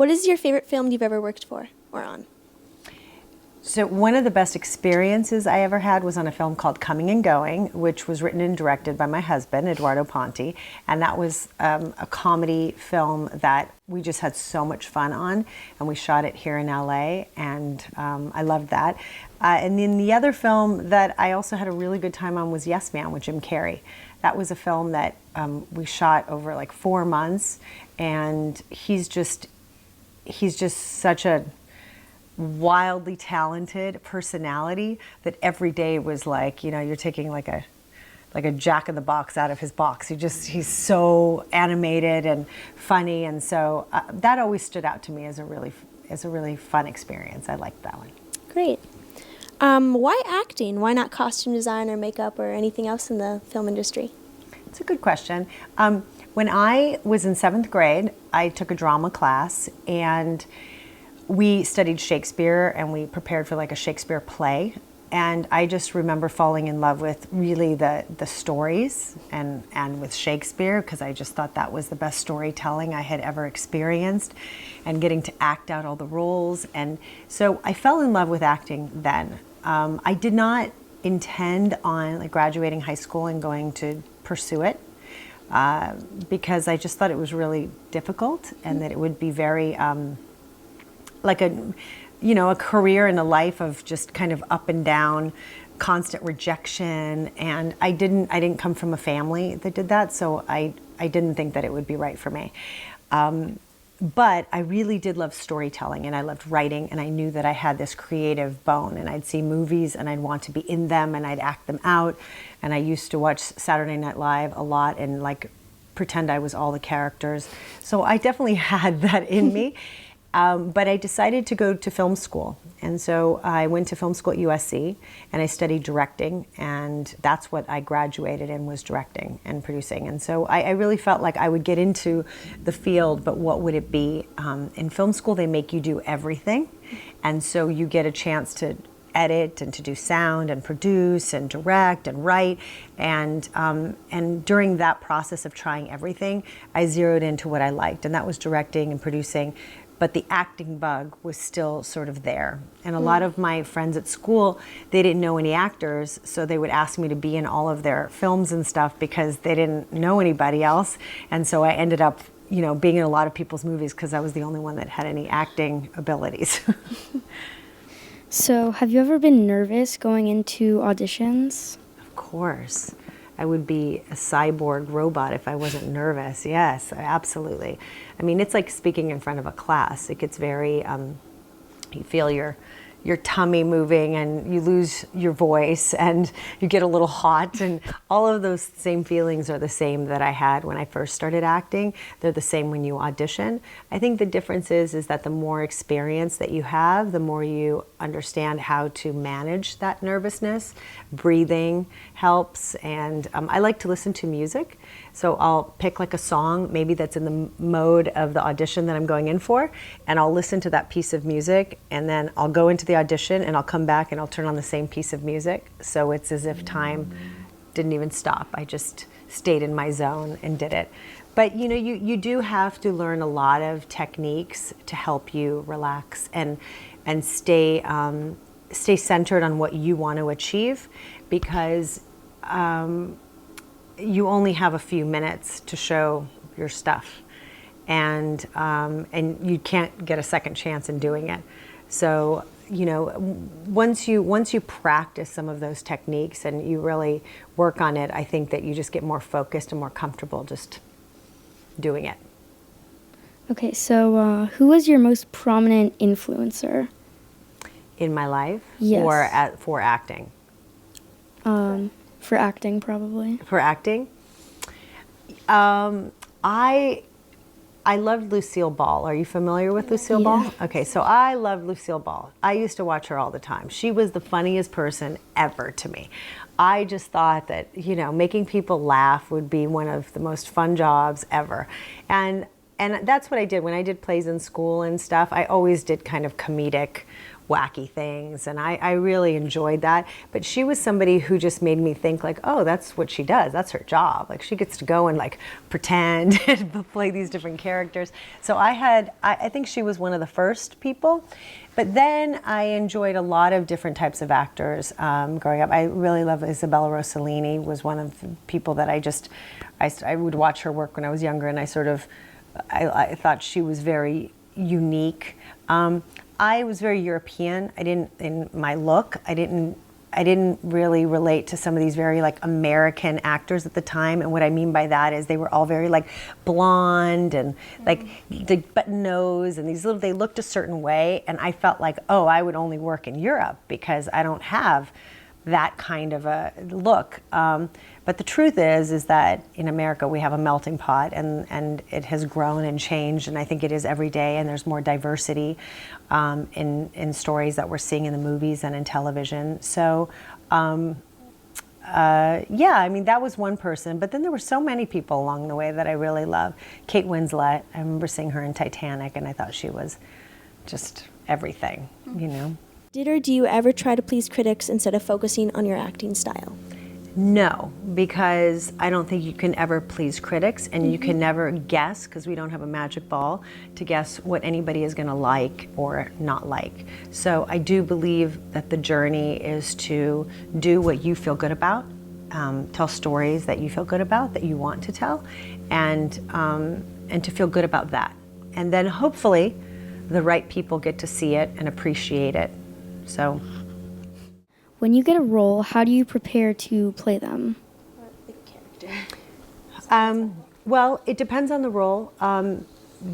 What is your favorite film you've ever worked for or on? So one of the best experiences I ever had was on a film called Coming and Going, which was written and directed by my husband, Eduardo Ponti. And that was a comedy film that we just had so much fun on. And we shot it here in LA, and I loved that. And then the other film that I also had a really good time on was Yes Man with Jim Carrey. That was a film that we shot over like 4 months. And he's just such a wildly talented personality that every day was like, you know, you're taking like a Jack in the Box out of his box. He's so animated and funny, and so that always stood out to me as a really fun experience. I liked that one. Great. Why acting? Why not costume design or makeup or anything else in the film industry? It's a good question. When I was in 7th grade, I took a drama class, and we studied Shakespeare, and we prepared for like a Shakespeare play. And I just remember falling in love with really the stories and with Shakespeare, because I just thought that was the best storytelling I had ever experienced, and getting to act out all the roles. And so I fell in love with acting then. I did not intend on like graduating high school and going to pursue it, because I just thought it was really difficult, and that it would be very like a career and a life of just kind of up and down, constant rejection. And I didn't come from a family that did that, so I didn't think that it would be right for me. But I really did love storytelling, and I loved writing, and I knew that I had this creative bone, and I'd see movies and I'd want to be in them, and I'd act them out. And I used to watch Saturday Night Live a lot and like pretend I was all the characters. So I definitely had that in me. But I decided to go to film school. And so I went to film school at USC, and I studied directing, and that's what I graduated in, was directing and producing. And so I really felt like I would get into the field, but what would it be? In film school, they make you do everything. And so you get a chance to edit and to do sound and produce and direct and write. And during that process of trying everything, I zeroed into what I liked, and that was directing and producing. But the acting bug was still sort of there. And a lot of my friends at school, they didn't know any actors, so they would ask me to be in all of their films and stuff because they didn't know anybody else. And so I ended up, being in a lot of people's movies because I was the only one that had any acting abilities. So, have you ever been nervous going into auditions? Of course. I would be a cyborg robot if I wasn't nervous. Yes, absolutely. I mean, it's like speaking in front of a class. It gets very, you feel your tummy moving, and you lose your voice, and you get a little hot, and all of those same feelings are the same that I had when I first started acting. They're the same when you audition. I think the difference is that the more experience that you have, the more you understand how to manage that nervousness. Breathing helps, and I like to listen to music. So I'll pick like a song maybe that's in the mode of the audition that I'm going in for, and I'll listen to that piece of music, and then I'll go into the audition, and I'll come back and I'll turn on the same piece of music. So it's as if time didn't even stop. I just stayed in my zone and did it. But you do have to learn a lot of techniques to help you relax and stay centered on what you want to achieve, because you only have a few minutes to show your stuff, and you can't get a second chance in doing it. So once you practice some of those techniques and you really work on it, I think that you just get more focused and more comfortable just doing it. Okay, so who was your most prominent influencer? In my life? Yes. Or for acting? For acting, probably. For acting? I loved Lucille Ball. Are you familiar with Lucille Ball? Okay, so I loved Lucille Ball. I used to watch her all the time. She was the funniest person ever to me. I just thought that, making people laugh would be one of the most fun jobs ever. And that's what I did when I did plays in school and stuff. I always did kind of comedic wacky things, and I really enjoyed that. But she was somebody who just made me think like, oh, that's what she does. That's her job. Like she gets to go and like pretend and play these different characters. So I think she was one of the first people. But then I enjoyed a lot of different types of actors growing up. I really love Isabella Rossellini, was one of the people that I would watch her work when I was younger, and I thought she was very unique. I was very European. In my look, I didn't really relate to some of these very like American actors at the time. And what I mean by that is they were all very like blonde and like the button nose and they looked a certain way. And I felt like, oh, I would only work in Europe because I don't have that kind of a look. But the truth is that in America we have a melting pot, and it has grown and changed, and I think it is every day, and there's more diversity in stories that we're seeing in the movies and in television. So yeah, I mean, that was one person, but then there were so many people along the way that I really love. Kate Winslet, I remember seeing her in Titanic, and I thought she was just everything, you know. Did or do you ever try to please critics instead of focusing on your acting style? No, because I don't think you can ever please critics, and you can never guess, because we don't have a magic ball to guess what anybody is going to like or not like. So I do believe that the journey is to do what you feel good about, tell stories that you feel good about, that you want to tell, and to feel good about that. And then hopefully the right people get to see it and appreciate it. So. When you get a role, how do you prepare to play them? Well, it depends on the role,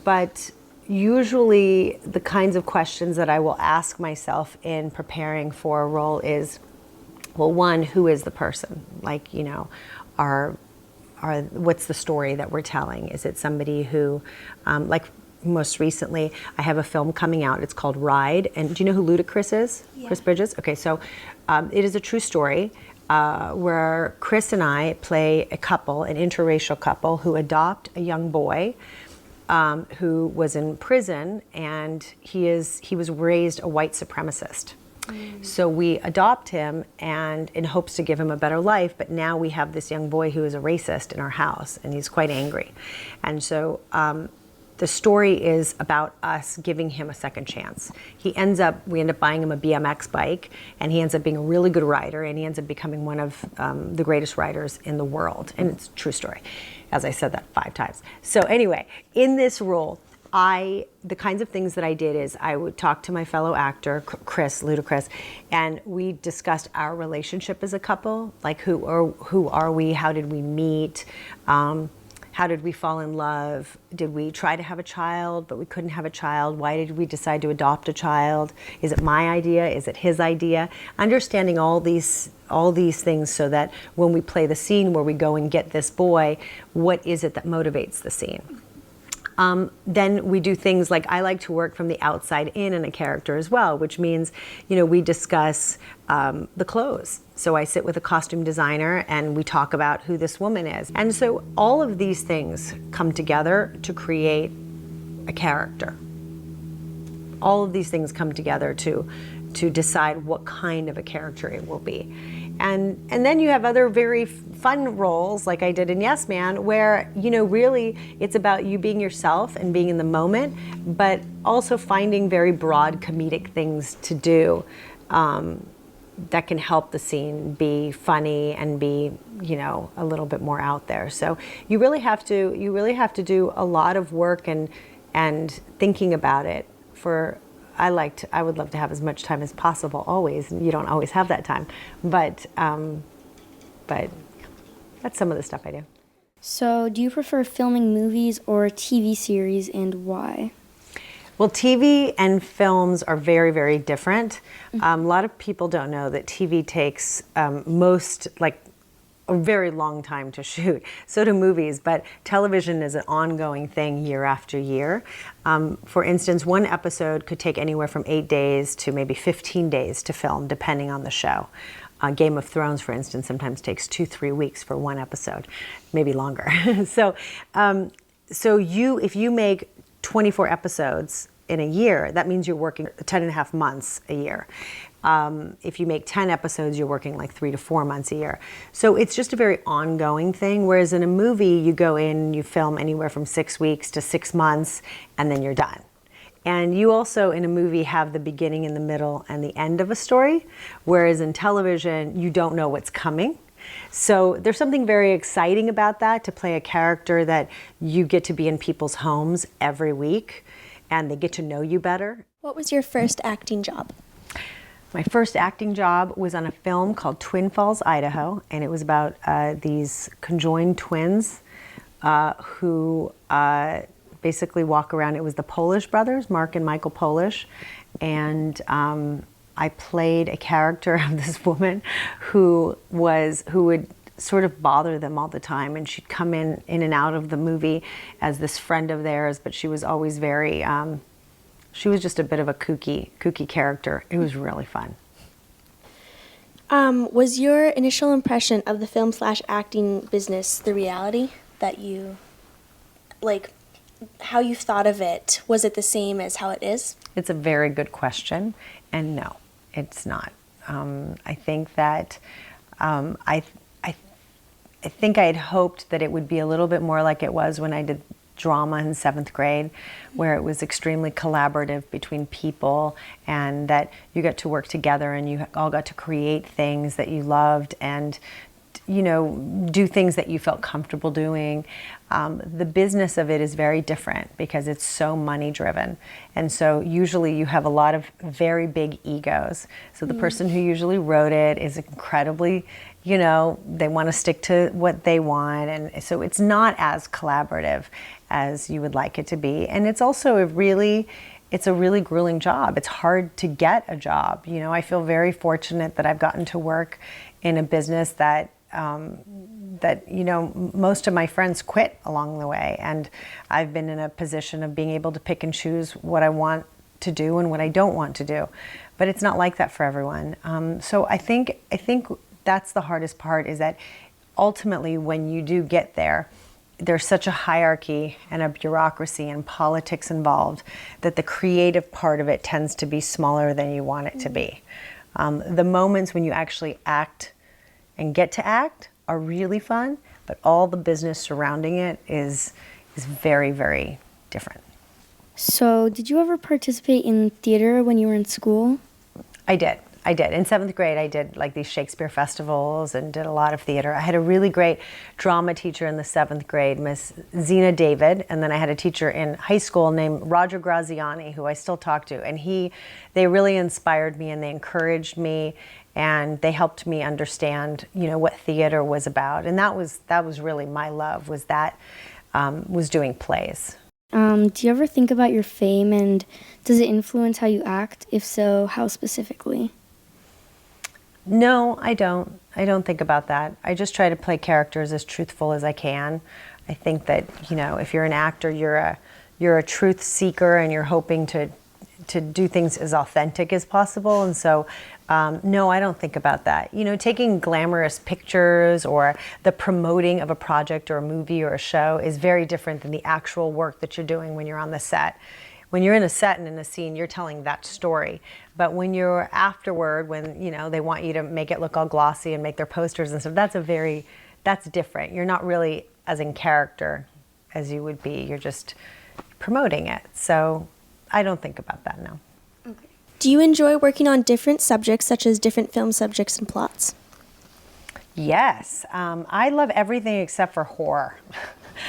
but usually the kinds of questions that I will ask myself in preparing for a role is, well, one, who is the person? Like, you know, what's the story that we're telling? Is it somebody who, like most recently, I have a film coming out. It's called Ride. And do you know who Ludacris is? Yeah. Chris Bridges? Okay, so it is a true story where Chris and I play a couple, an interracial couple, who adopt a young boy who was in prison, and he was raised a white supremacist. So we adopt him and in hopes to give him a better life, but now we have this young boy who is a racist in our house, and he's quite angry. And so the story is about us giving him a second chance. We end up buying him a BMX bike, and he ends up being a really good rider, and he ends up becoming one of the greatest riders in the world. And it's a true story, as I said that 5 times. So anyway, in this role, the kinds of things that I did is I would talk to my fellow actor, Chris, Ludacris, and we discussed our relationship as a couple, like who are we, how did we meet, how did we fall in love? Did we try to have a child, but we couldn't have a child? Why did we decide to adopt a child? Is it my idea? Is it his idea? Understanding all these things so that when we play the scene where we go and get this boy, what is it that motivates the scene? Then we do things like, I like to work from the outside in a character as well, which means, you know, we discuss the clothes. So I sit with a costume designer and we talk about who this woman is. And so all of these things come together to create a character. All of these things come together to decide what kind of a character it will be. And then you have other very fun roles, like I did in Yes Man, where, you know, really it's about you being yourself and being in the moment, but also finding very broad comedic things to do that can help the scene be funny and be, you know, a little bit more out there. So you really have to do a lot of work and thinking about it. I would love to have as much time as possible always. You don't always have that time, but that's some of the stuff I do. So do you prefer filming movies or TV series, and why? Well, TV and films are very, very different. A lot of people don't know that TV takes a very long time to shoot. So do movies, but television is an ongoing thing year after year. For instance, one episode could take anywhere from 8 days to maybe 15 days to film, depending on the show. Game of Thrones, for instance, sometimes takes 2-3 weeks for one episode, maybe longer. So if you make 24 episodes in a year, that means you're working 10 and a half months a year. If you make 10 episodes, you're working like 3 to 4 months a year. So it's just a very ongoing thing. Whereas in a movie, you go in, you film anywhere from 6 weeks to 6 months, and then you're done. And you also, in a movie, have the beginning and the middle and the end of a story. Whereas in television, you don't know what's coming. So there's something very exciting about that, to play a character that you get to be in people's homes every week and they get to know you better. What was your first acting job? My first acting job was on a film called Twin Falls, Idaho, and it was about these conjoined twins who basically walk around. It was the Polish brothers, Mark and Michael Polish, and I played a character of this woman who would sort of bother them all the time, and she'd come in and out of the movie as this friend of theirs, but she was always very, she was just a bit of a kooky character. It was really fun. Was your initial impression of the film/acting business the reality that you, like, how you thought of it? Was it the same as how it is? It's a very good question, and no, it's not. I think that I think I had hoped that it would be a little bit more like it was when I did drama in 7th grade, where it was extremely collaborative between people, and that you got to work together and you all got to create things that you loved and, you know, do things that you felt comfortable doing. The business of it is very different because it's so money driven. And so usually you have a lot of very big egos. So the person who usually wrote it is incredibly, you know, they want to stick to what they want. And so it's not as collaborative as you would like it to be. And it's also it's a really grueling job. It's hard to get a job. You know, I feel very fortunate that I've gotten to work in a business that you know, most of my friends quit along the way, and I've been in a position of being able to pick and choose what I want to do and what I don't want to do. But it's not like that for everyone. So I think that's the hardest part, is that ultimately when you do get there, there's such a hierarchy and a bureaucracy and politics involved that the creative part of it tends to be smaller than you want it to be. The moments when you actually act and get to act are really fun, but all the business surrounding it is very, very different. So, did you ever participate in theater when you were in school? I did. In 7th grade, I did like these Shakespeare festivals and did a lot of theater. I had a really great drama teacher in the 7th grade, Miss Zena David, and then I had a teacher in high school named Roger Graziani, who I still talk to, and they really inspired me and they encouraged me, and they helped me understand, you know, what theater was about. And that was really my love, was doing plays. Do you ever think about your fame, and does it influence how you act? If so, how specifically? No, I don't. I don't think about that. I just try to play characters as truthful as I can. I think that, you know, if you're an actor, you're a truth seeker and you're hoping to do things as authentic as possible. And so, no, I don't think about that. You know, taking glamorous pictures or the promoting of a project or a movie or a show is very different than the actual work that you're doing when you're on the set. When you're in a set and in a scene, you're telling that story. But when you're afterward, when, you know, they want you to make it look all glossy and make their posters and stuff, that's different. You're not really as in character as you would be. You're just promoting it. So I don't think about that, no. Okay. Do you enjoy working on different subjects, such as different film subjects and plots? Yes. I love everything except for horror.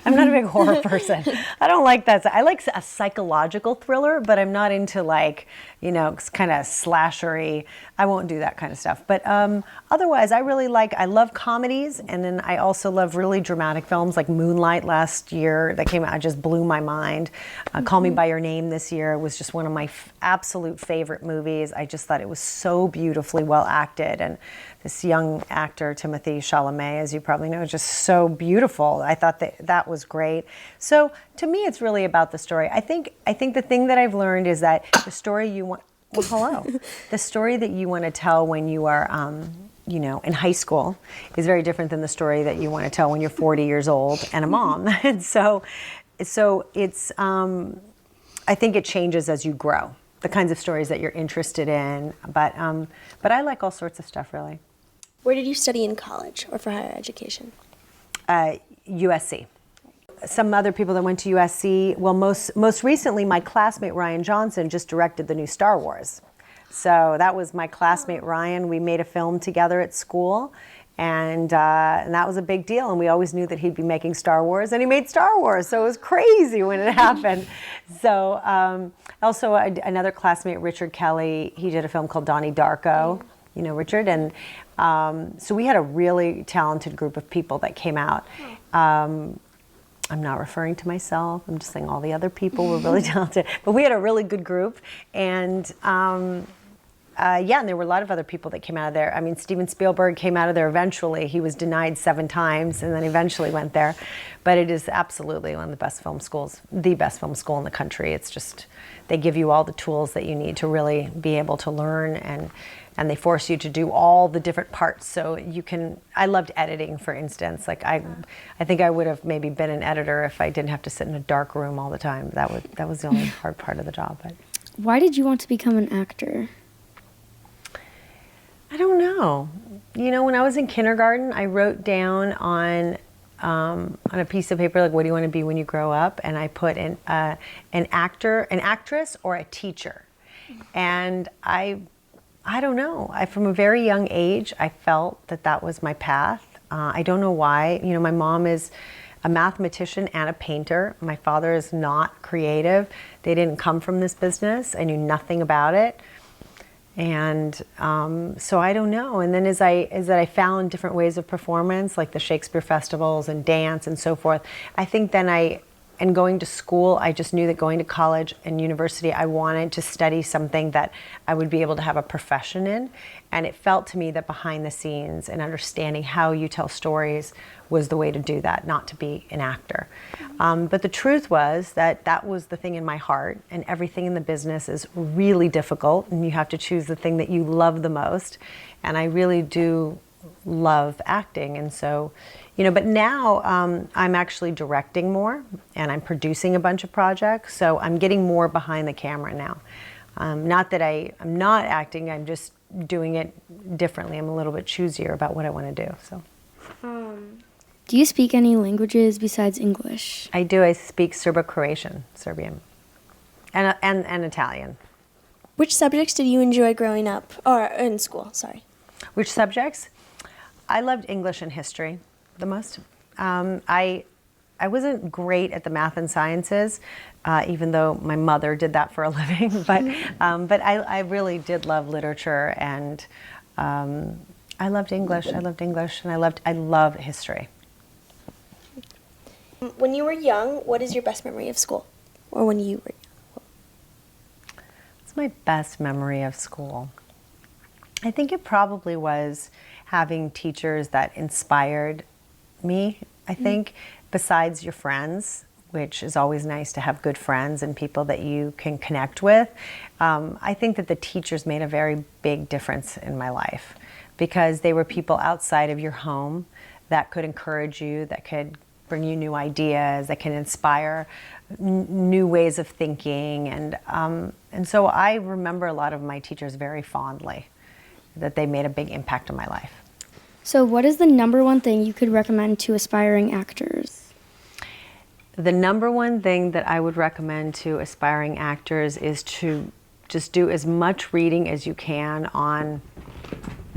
I'm not a big horror person. I don't like that. I like a psychological thriller, but I'm not into, like, you know, kind of slashery. I won't do that kind of stuff. But otherwise, I love comedies, and then I also love really dramatic films like Moonlight last year that came out. It just blew my mind. Call Me by Your Name this year was just one of my absolute favorite movies. I just thought it was so beautifully well acted, and this young actor, Timothée Chalamet, as you probably know, is just so beautiful. I thought that was great. So to me, it's really about the story. I think the thing that I've learned is that the story you want, the story that you want to tell when you are, you know, in high school is very different than the story that you want to tell when you're 40 years old and a mom. And so it's, I think it changes as you grow, the kinds of stories that you're interested in. But I like all sorts of stuff, really. Where did you study in college or for higher education? USC. Some other people that went to USC, well, most recently, my classmate Ryan Johnson just directed the new Star Wars. So that was my classmate Ryan. We made a film together at school, and that was a big deal. And we always knew that he'd be making Star Wars, and he made Star Wars. So it was crazy when it happened. So also another classmate, Richard Kelly, he did a film called Donnie Darko. You know Richard, and so we had a really talented group of people that came out. I'm not referring to myself. I'm just saying all the other people were really talented. But we had a really good group, and and there were a lot of other people that came out of there. I mean, Steven Spielberg came out of there eventually. He was denied 7 times and then eventually went there. But it is absolutely one of the best film schools, the best film school in the country. It's just, they give you all the tools that you need to really be able to learn, and they force you to do all the different parts. So you can, I loved editing, for instance. Like I think I would have maybe been an editor if I didn't have to sit in a dark room all the time. That was the only hard part of the job. But Why did you want to become an actor? I don't know. You know, when I was in kindergarten, I wrote down on a piece of paper, like, what do you want to be when you grow up? And I put in an actor, an actress, or a teacher. And I don't know. From a very young age, I felt that was my path. I don't know why. You know, my mom is a mathematician and a painter. My father is not creative. They didn't come from this business. I knew nothing about it. And so I don't know. And then as I found different ways of performance, like the Shakespeare festivals and dance and so forth, I think then and going to school, I just knew that going to college and university, I wanted to study something that I would be able to have a profession in. And it felt to me that behind the scenes and understanding how you tell stories was the way to do that, not to be an actor. But the truth was that was the thing in my heart, and everything in the business is really difficult, and you have to choose the thing that you love the most. And I really do love acting. And so, you know, but now I'm actually directing more, and I'm producing a bunch of projects. So I'm getting more behind the camera now. Not that I'm not acting, I'm just doing it differently. I'm a little bit choosier about what I want to do. So. Do you speak any languages besides English? I do. I speak Serbian, and Italian. Which subjects did you enjoy growing up, or in school, sorry? Which subjects? I loved English and history the most. I wasn't great at the math and sciences, even though my mother did that for a living. But I really did love literature, and I loved English. And I love history. When you were young, what is your best memory of school? Or when you were young? What's my best memory of school? I think it probably was having teachers that inspired me, I think, besides your friends, which is always nice to have good friends and people that you can connect with. I think that the teachers made a very big difference in my life, because they were people outside of your home that could encourage you, that could bring you new ideas, that can inspire new ways of thinking. And so I remember a lot of my teachers very fondly, that they made a big impact on my life. So what is the number one thing you could recommend to aspiring actors? The number one thing that I would recommend to aspiring actors is to just do as much reading as you can on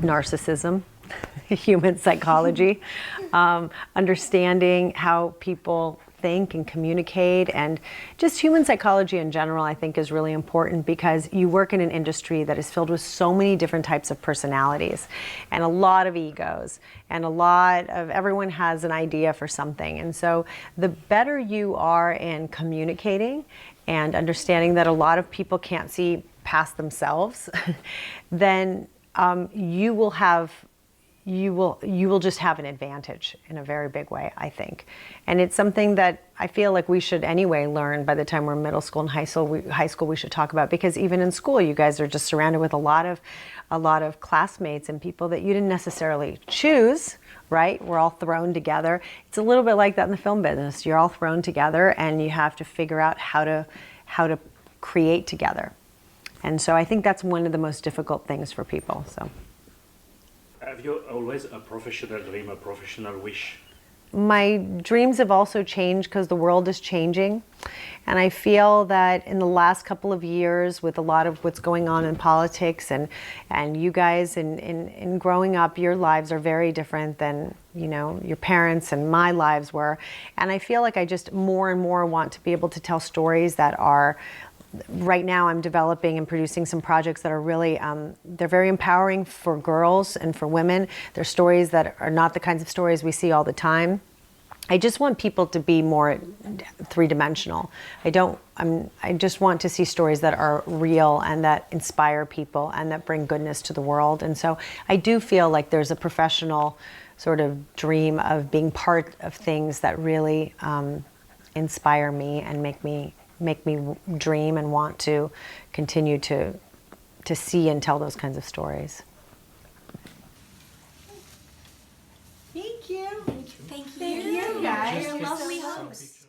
narcissism, human psychology, understanding how people think and communicate, and just human psychology in general, I think, is really important, because you work in an industry that is filled with so many different types of personalities and a lot of egos, and everyone has an idea for something. And so the better you are in communicating and understanding that a lot of people can't see past themselves, then you will just have an advantage in a very big way, I think. And it's something that I feel like we should anyway learn by the time we're in middle school and high school we should talk about, because even in school you guys are just surrounded with a lot of classmates and people that you didn't necessarily choose, right? We're all thrown together. It's a little bit like that in the film business. You're all thrown together, and you have to figure out how to create together. And so I think that's one of the most difficult things for people. So. Have you always a professional dream, a professional wish? My dreams have also changed because the world is changing. And I feel that in the last couple of years, with a lot of what's going on in politics and you guys in growing up, your lives are very different than, you know, your parents and my lives were. And I feel like I just more and more want to be able to tell stories that are, right now I'm developing and producing some projects that are really, they're very empowering for girls and for women. They're stories that are not the kinds of stories we see all the time. I just want people to be more three-dimensional. I just want to see stories that are real and that inspire people and that bring goodness to the world. And so I do feel like there's a professional sort of dream of being part of things that really inspire me and make me dream and want to continue to see and tell those kinds of stories. Thank you. Thank you, guys. Just Lovely some host.